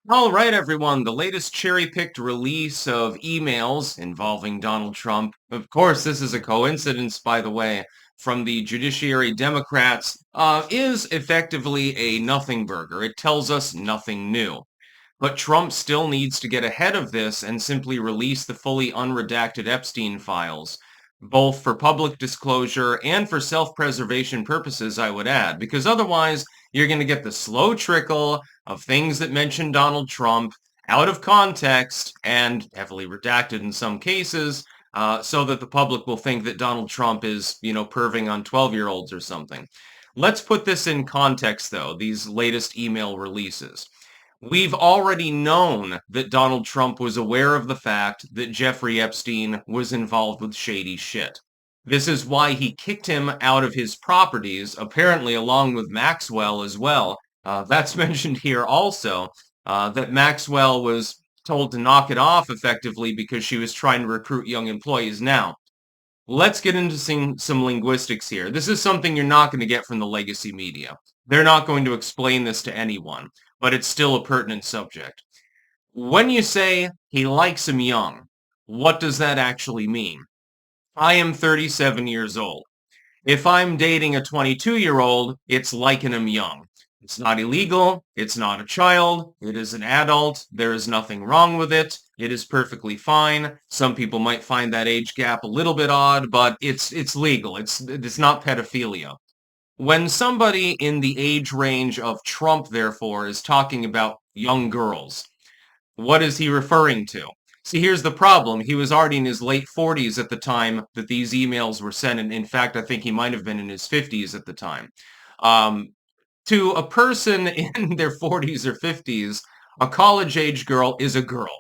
All right, everyone. The latest cherry-picked release of emails involving Donald Trump. Of course, this is a coincidence, by the way, from the Judiciary Democrats, is effectively a Nothingburger. It tells us nothing new. But Trump still needs to get ahead of this and simply release the fully unredacted Epstein files, both for public disclosure and for self-preservation purposes, I would add, because otherwise you're going to get the slow trickle of things that mention Donald Trump out of context and heavily redacted in some cases, so that the public will think that Donald Trump is, perving on 12-year-olds or something. Let's put this in context, though, these latest email releases. We've already known that Donald Trump was aware of the fact that Jeffrey Epstein was involved with shady shit. This is why he kicked him out of his properties, apparently along with Maxwell as well. That's mentioned here also, that Maxwell was told to knock it off effectively because she was trying to recruit young employees. Now, let's get into some linguistics here. This is something you're not going to get from the legacy media. They're not going to explain this to anyone, but it's still a pertinent subject. When you say he likes him young, what does that actually mean? I am 37 years old. If I'm dating a 22-year-old, it's liking him young. It's not illegal. It's not a child. It is an adult. There is nothing wrong with it. It is perfectly fine. Some people might find that age gap a little bit odd, but it's legal. It's not pedophilia. When somebody in the age range of Trump, therefore, is talking about young girls, what is he referring to? See, here's the problem. He was already in his late 40s at the time that these emails were sent, and in fact, I think he might have been in his 50s at the time. Um, to a person in their 40s or 50s, a college-age girl is a girl.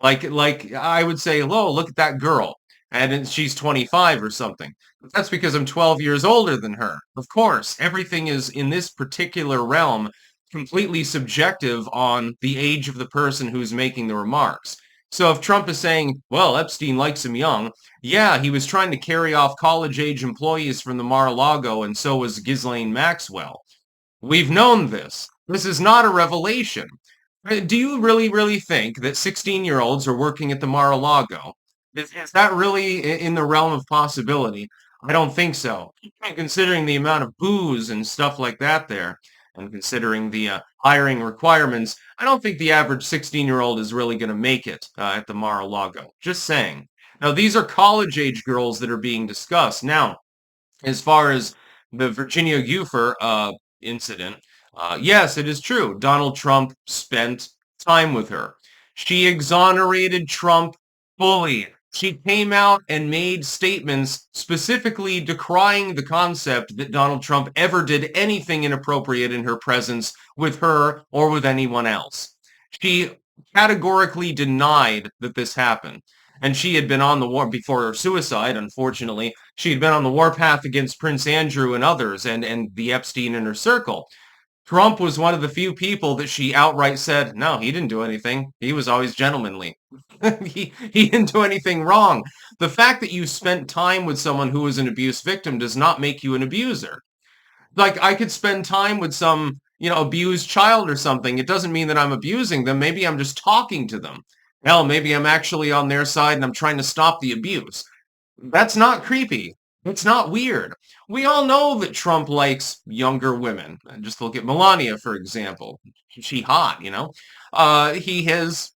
Like I would say, "Oh, look at that girl," and she's 25 or something. That's because I'm 12 years older than her. Of course, everything is in this particular realm completely subjective on the age of the person who's making the remarks. So if Trump is saying, well, Epstein likes him young, yeah, he was trying to carry off college-age employees from the Mar-a-Lago, and so was Ghislaine Maxwell. We've known this. This is not a revelation. Do you really think that 16-year-olds are working at the Mar-a-Lago? Is that really in the realm of possibility? I don't think so. Considering the amount of booze and stuff like that there, and considering the hiring requirements, I don't think the average 16-year-old is really going to make it at the Mar-a-Lago. Just saying. Now, these are college-age girls that are being discussed. Now, as far as the Virginia Giuffre incident, yes, it is true. Donald Trump spent time with her. She exonerated Trump fully. She came out and made statements specifically decrying the concept that Donald Trump ever did anything inappropriate in her presence with her or with anyone else. She categorically denied that this happened. And she had been on the war before her suicide, unfortunately. She had been on the warpath against Prince Andrew and others and the Epstein inner circle. Trump was one of the few people that she outright said, no, he didn't do anything. He was always gentlemanly. he didn't do anything wrong. The fact that you spent time with someone who was an abuse victim does not make you an abuser. Like, I could spend time with some, abused child or something. It doesn't mean that I'm abusing them. Maybe I'm just talking to them. Hell, maybe I'm actually on their side and I'm trying to stop the abuse. That's not creepy. It's not weird. We all know that Trump likes younger women. Just look at Melania, for example. She hot. He has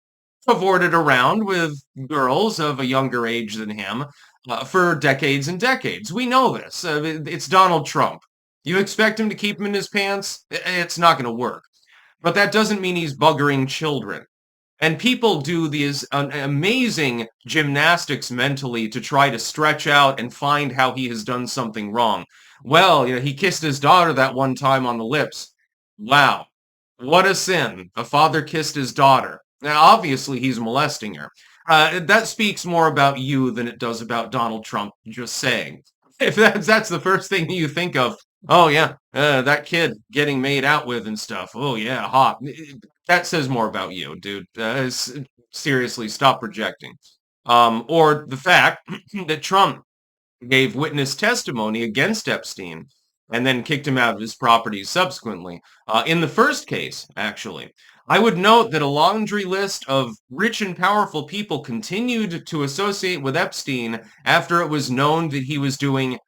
cavorted around with girls of a younger age than him for decades and decades. We know this. It's Donald Trump. You expect him to keep him in his pants? It's not going to work. But that doesn't mean he's buggering children. And people do these amazing gymnastics mentally to try to stretch out and find how he has done something wrong. Well, he kissed his daughter that one time on the lips. Wow. What a sin. A father kissed his daughter. Now, obviously, he's molesting her. That speaks more about you than it does about Donald Trump, just saying. If that's the first thing you think of, oh, yeah, that kid getting made out with and stuff. Oh, yeah, hot. That says more about you, dude. Seriously, stop projecting. Or the fact that Trump gave witness testimony against Epstein. and then kicked him out of his properties subsequently. In the first case, actually, I would note that a laundry list of rich and powerful people continued to associate with Epstein after it was known that he was doing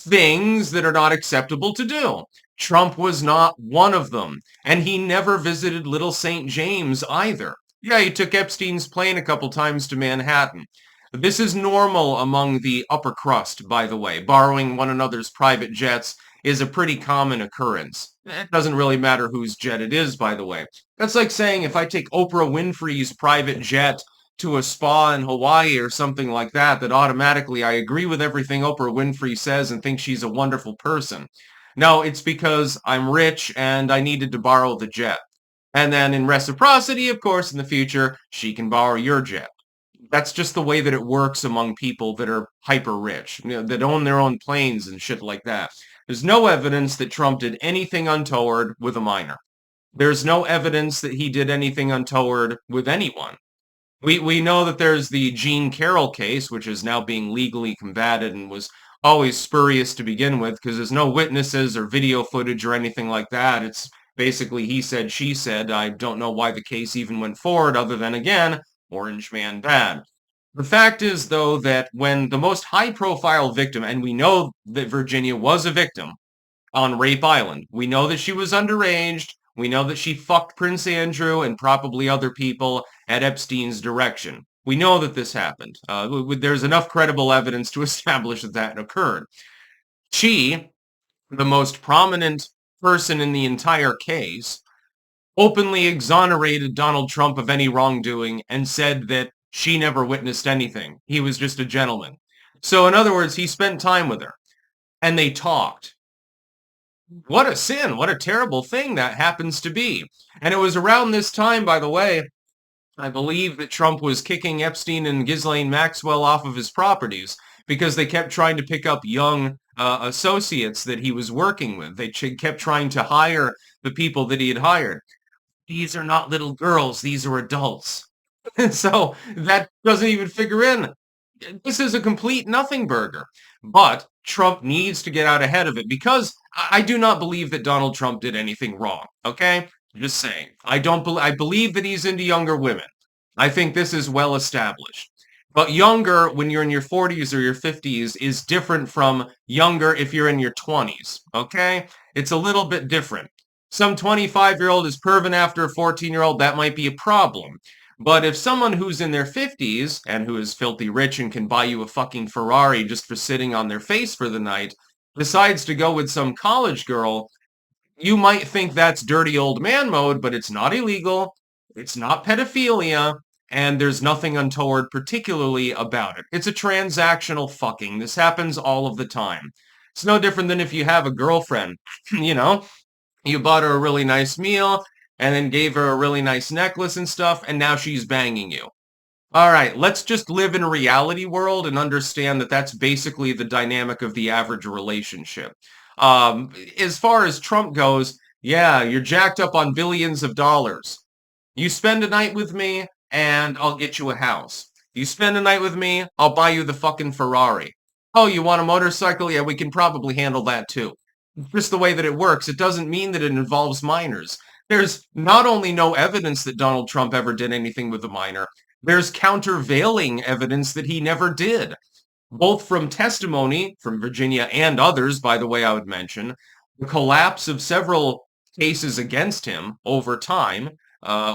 things that are not acceptable to do. Trump was not one of them, and he never visited Little St. James either. Yeah, he took Epstein's plane a couple times to Manhattan. This is normal among the upper crust, by the way. Borrowing one another's private jets is a pretty common occurrence. It doesn't really matter whose jet it is, by the way. That's like saying if I take Oprah Winfrey's private jet to a spa in Hawaii or something like that, that automatically I agree with everything Oprah Winfrey says and think she's a wonderful person. No, it's because I'm rich and I needed to borrow the jet. And then in reciprocity, of course, in the future, she can borrow your jet. That's just the way that it works among people that are hyper rich, that own their own planes and shit like that. There's no evidence that Trump did anything untoward with a minor. There's no evidence that he did anything untoward with anyone. We know that there's the Jean Carroll case, which is now being legally combated and was always spurious to begin with because there's no witnesses or video footage or anything like that. It's basically he said, she said. I don't know why the case even went forward other than, again, Orange Man bad. The fact is, though, that when the most high-profile victim, and we know that Virginia was a victim on Rape Island. We know that she was underage. We know that she fucked Prince Andrew and probably other people at Epstein's direction. We know that this happened. There's enough credible evidence to establish that that occurred. She, the most prominent person in the entire case, openly exonerated Donald Trump of any wrongdoing and said that she never witnessed anything. He was just a gentleman. So in other words, he spent time with her and they talked. What a sin. What a terrible thing that happens to be. And it was around this time, by the way, I believe that Trump was kicking Epstein and Ghislaine Maxwell off of his properties because they kept trying to pick up young associates that he was working with. They kept trying to hire the people that he had hired. These are not little girls. These are adults. So that doesn't even figure in. This is a complete nothing burger. But Trump needs to get out ahead of it because I do not believe that Donald Trump did anything wrong. Okay? Just saying. I believe that he's into younger women. I think this is well established. But younger when you're in your 40s or your 50s is different from younger if you're in your 20s. Okay? It's a little bit different. Some 25-year-old is perving after a 14-year-old, that might be a problem. But if someone who's in their 50s and who is filthy rich and can buy you a fucking Ferrari just for sitting on their face for the night decides to go with some college girl, you might think that's dirty old man mode, but it's not illegal, it's not pedophilia, and there's nothing untoward particularly about it. It's a transactional fucking. This happens all of the time. It's no different than if you have a girlfriend, you know? You bought her a really nice meal and then gave her a really nice necklace and stuff, and now she's banging you. All right, let's just live in a reality world and understand that that's basically the dynamic of the average relationship. As far as Trump goes, yeah, you're jacked up on billions of dollars. You spend a night with me, and I'll get you a house. You spend a night with me, I'll buy you the fucking Ferrari. Oh, you want a motorcycle? Yeah, we can probably handle that too. Just the way that it works, it doesn't mean that it involves minors. There's not only no evidence that Donald Trump ever did anything with a minor, there's countervailing evidence that he never did, both from testimony from Virginia and others, by the way, I would mention, the collapse of several cases against him over time,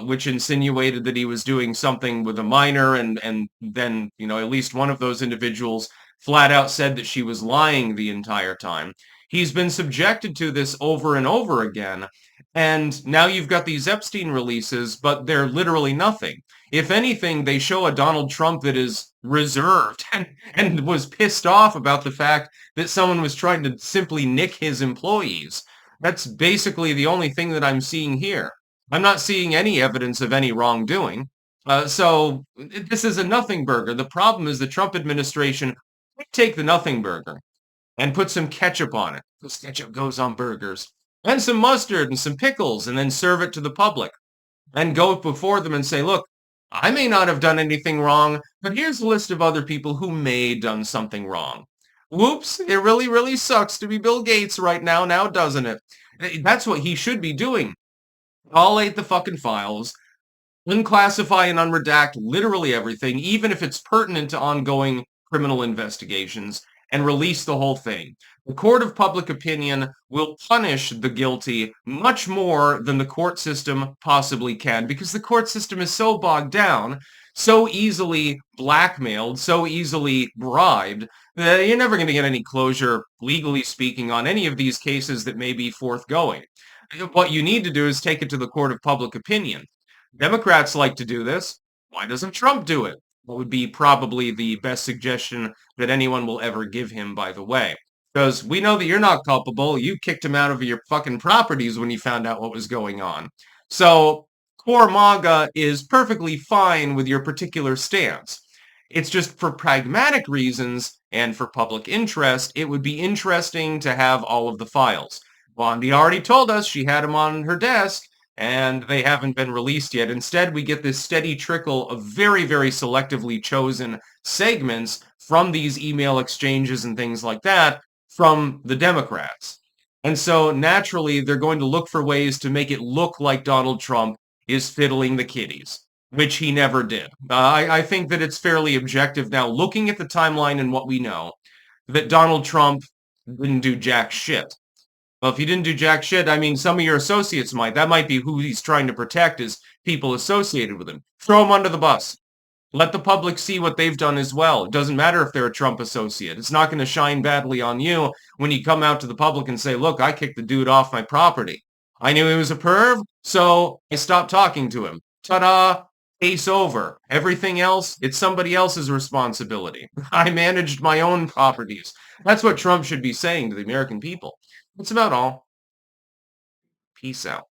which insinuated that he was doing something with a minor, and then, at least one of those individuals flat out said that she was lying the entire time. He's been subjected to this over and over again, and now you've got these Epstein releases, but they're literally nothing. If anything, they show a Donald Trump that is reserved and was pissed off about the fact that someone was trying to simply nick his employees. That's basically the only thing that I'm seeing here. I'm not seeing any evidence of any wrongdoing. So this is a nothing burger. The problem is the Trump administration would take the nothing burger and put some ketchup on it, because ketchup goes on burgers, and some mustard and some pickles, and then serve it to the public. And go before them and say, look, I may not have done anything wrong, but here's a list of other people who may have done something wrong. Whoops, it really, really sucks to be Bill Gates right now, doesn't it? That's what he should be doing. Collate the fucking files, unclassify and unredact literally everything, even if it's pertinent to ongoing criminal investigations, and release the whole thing. The court of public opinion will punish the guilty much more than the court system possibly can, because the court system is so bogged down, so easily blackmailed, so easily bribed, that you're never going to get any closure, legally speaking, on any of these cases that may be forthgoing. What you need to do is take it to the court of public opinion. Democrats like to do this. Why doesn't Trump do it? What would be probably the best suggestion that anyone will ever give him, by the way. Because we know that you're not culpable. You kicked him out of your fucking properties when you found out what was going on. So, core MAGA is perfectly fine with your particular stance. It's just for pragmatic reasons and for public interest, it would be interesting to have all of the files. Bondi already told us she had them on her desk, and they haven't been released yet. Instead, we get this steady trickle of very, very selectively chosen segments from these email exchanges and things like that from the Democrats. And so naturally, they're going to look for ways to make it look like Donald Trump is fiddling the kiddies, which he never did. I think that it's fairly objective now, looking at the timeline and what we know, that Donald Trump didn't do jack shit. Well, if you didn't do jack shit, I mean, some of your associates might. That might be who he's trying to protect is people associated with him. Throw them under the bus. Let the public see what they've done as well. It doesn't matter if they're a Trump associate. It's not going to shine badly on you when you come out to the public and say, look, I kicked the dude off my property. I knew he was a perv, so I stopped talking to him. Ta-da! Case over. Everything else, it's somebody else's responsibility. I managed my own properties. That's what Trump should be saying to the American people. That's about all. Peace out.